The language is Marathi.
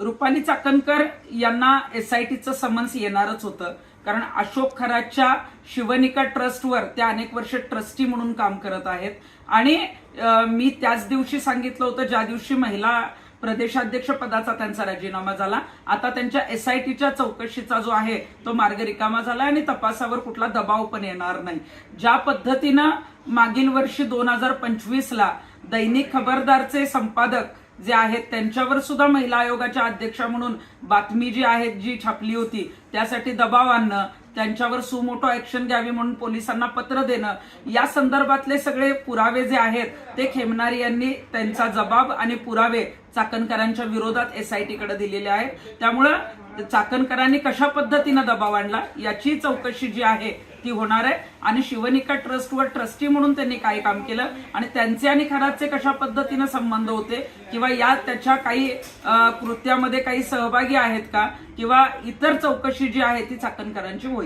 रुपाली चाकणकर यांना एसआयटीचं समन्स येणारच होतं, कारण अशोक खरातच्या शिवनिका ट्रस्टवर त्या अनेक वर्ष ट्रस्टी म्हणून काम करत आहेत. आणि मी त्याच दिवशी सांगितलं होतं ज्या दिवशी महिला प्रदेशाध्यक्ष पदाचा त्यांचा राजीनामा झाला. आता त्यांच्या एसआयटीच्या चौकशीचा जो आहे तो मार्ग रिकामा झाला आणि तपासावर कुठला दबाव पण येणार नाही. ज्या पद्धतीनं मागील वर्षी 2025ला दैनिक खबरदारचे संपादक जे आहेत त्यांच्यावर सुद्धा महिला आयोगाच्या अध्यक्षा म्हणून बातमी जी आहे जी छापली होती त्यासाठी दबाव आणणं, त्यांच्यावर सुमोटो ऍक्शन घ्यावी म्हणून पोलिसांना पत्र देणं, या संदर्भातले सगळे पुरावे जे आहेत ते खेमनार यांनी त्यांचा जबाब आणि पुरावे चाकणकरांच्या विरोधात एसआयटीकडे दिलेले आहेत. त्यामुळं चाकणकरांनी कशा पद्धतीनं दबाव आणला याची चौकशी जी आहे ती होणार आहे. आणि शिवनिका ट्रस्टवर ट्रस्टी म्हणून त्यांनी काय काम केलं आणि त्यांचे आणि खरातचे कशा पद्धतीनं संबंध होते किंवा या त्याच्या काही कृत्यामध्ये काही सहभागी आहेत का किंवा इतर चौकशी जी आहे ती चाकणकरांची होईल.